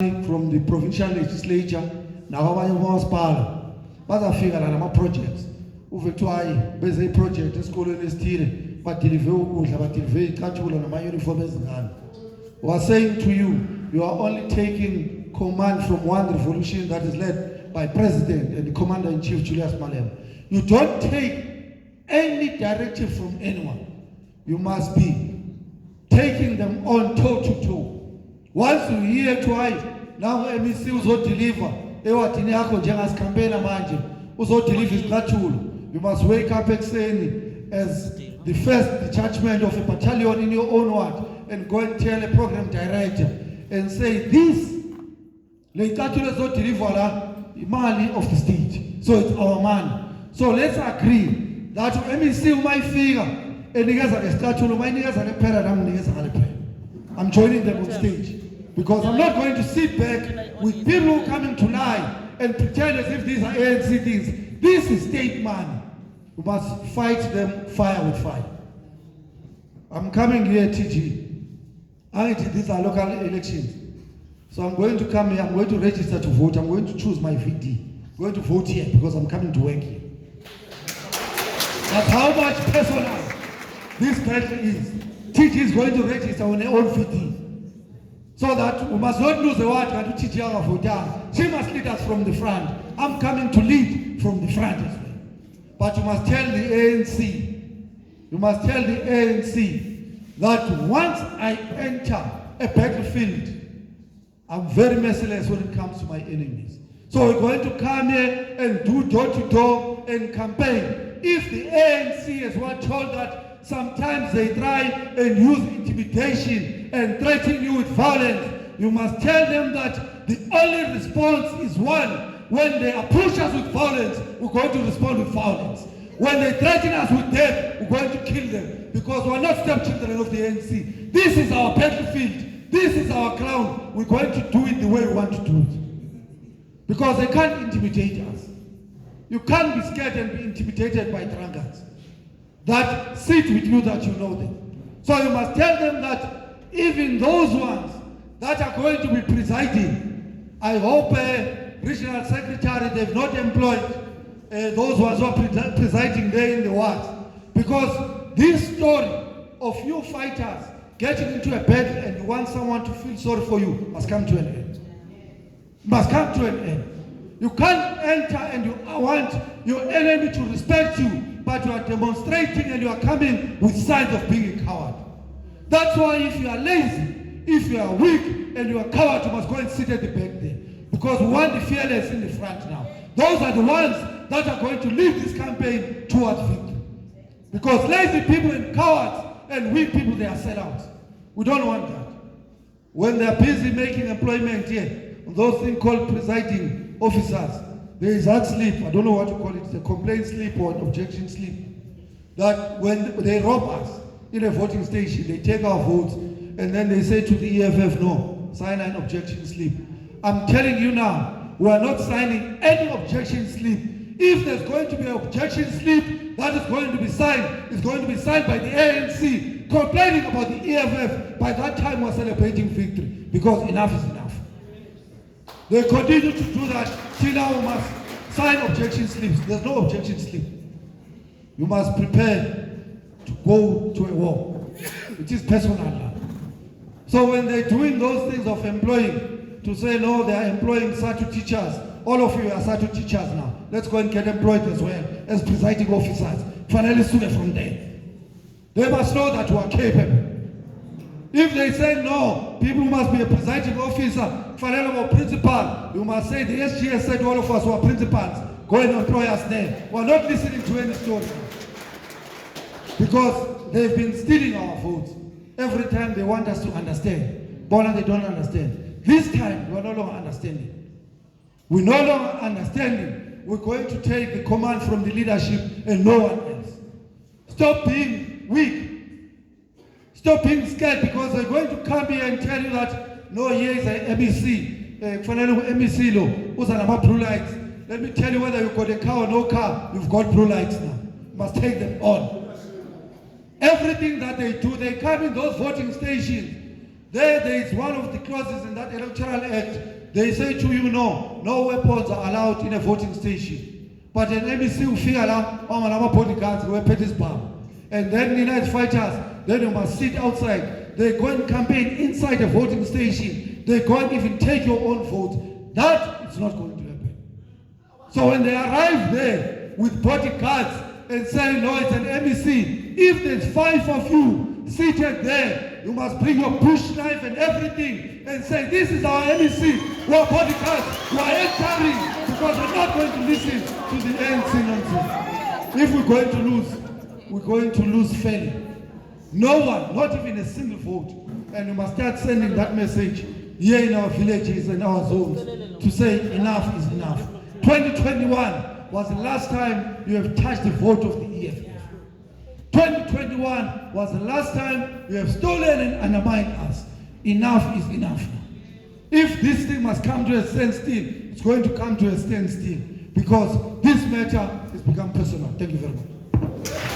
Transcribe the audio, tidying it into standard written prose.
from the provincial legislature nakwabanye umasipala bazafika la nama-projects uve kuthiwa hayi beze i-project esikolweni esithile badilive ukudla badilive icathulo nama-uniform ezingane. Was saying to you, you are only taking command from one revolution that is led by President and the Commander-in-Chief Julius Malema. You don't take any directive from anyone. You must be taking them on toe-to-toe. Once you hear twice, now MEC uzodeliver, ewadini yakho njengasikhampena manje, uzodeliver isicathulo. You must wake up ekuseni as the first detachment of a battalion in your own ward and go and tell a program director and say, this, le icathulo ezodeliver la, imali of the state. So it's our money. So let's agree that MEC umayifika enikeza ngesicathulo, umayinikeza ngephela nami nginikeza ngalephela. I'm joining them on stage. Because I'm not going to sit back with people who are coming to lie and pretend as if these are ANC things. This is state money. We must fight them fire with fire. I'm coming here, TG. These are local elections. So I'm going to come here, I'm going to register to vote, I'm going to choose my VD. I'm going to vote here because I'm coming to work here. That's how much personal this battle is. TG is going to register on her own VD. So that we must not lose the word and teach our voters. She must lead us from the front. I'm coming to lead from the front as well. But you must tell the ANC, that once I enter a battlefield, I'm very merciless when it comes to my enemies. So we're going to come here and do door-to-door and campaign. If the ANC is what told that sometimes they try and use intimidation and threaten you with violence, you must tell them that the only response is one. When they approach us with violence, we're going to respond with violence. When they threaten us with death, we're going to kill them. Because we're not stepchildren of the ANC. This is our battlefield. This is our ground. We're going to do it the way we want to do it. Because they can't intimidate us. You can't be scared and be intimidated by drunkards that sit with you that you know them. So you must tell them that even those ones that are going to be presiding, I hope regional secretary, they've not employed those ones who are presiding there in the wards. Because this story of you fighters getting into a battle and you want someone to feel sorry for you must come to an end. Must come to an end. You can't enter and you want your enemy to respect you, but you are demonstrating and you are coming with signs of being a coward. That's why if you are lazy, if you are weak and you are a coward, you must go and sit at the back there. Because we want the fearless in the front now. Those are the ones that are going to lead this campaign towards victory. Because lazy people and cowards and weak people, they are sellouts. We don't want that. When they are busy making employment here, those things called presiding officers, there is that slip, I don't know what to call it, the complaint slip or an objection slip, that when they rob us in a voting station, they take our votes and then they say to the EFF, no, sign an objection slip. I'm telling you now, we are not signing any objection slip. If there's going to be an objection slip that is going to be signed, it's going to be signed by the ANC complaining about the EFF. By that time we're celebrating victory because enough is enough. They continue to do that till now we must sign objection slips. There's no objection slip. You must prepare to go to a war. It is personal now. So when they're doing those things of employing, to say no, they are employing SATU teachers. All of you are SATU teachers now. Let's go and get employed as well as presiding officers. Finally, students from there. They must know that you are capable. If they say no, people must be a presiding officer, finally or principal, you must say the SGS said all of us were principals. Go and employ us there. We're not listening to any story. Because they've been stealing our votes. Every time they want us to understand. But they don't understand. This time, we're no longer understanding. We're no longer understanding. We're going to take the command from the leadership and no one else. Stop being weak. Stop being scared because they're going to come here and tell you that, no, here is an MEC. Blue lights. Let me tell you whether you've got a car or no car, you've got blue lights now. You must take them on. Everything that they do, they come in those voting stations There is one of the clauses in that Electoral Act. They say to you, no weapons are allowed in a voting station. But an MEC will figure out, oh, bodyguards, we pay this bomb. And then the United fighters, then you must sit outside. They go and campaign inside a voting station. They go and even take your own vote. That is not going to happen. So when they arrive there with bodyguards and say, no, it's an MEC, if there's 5 of you seated there, you must bring your bush knife and everything and say, this is our MEC, we are bodyguards, we are entering, because we're not going to listen to the ANC nonsense. If we're going to lose, we're going to lose fairly. No one, not even a single vote. And we must start sending that message here in our villages and our zones to say enough is enough. 2021 was the last time you have touched the vote of the EFF. 2021 was the last time you have stolen and undermined us. Enough is enough. If this thing must come to a standstill, it's going to come to a standstill because this matter has become personal. Thank you very much.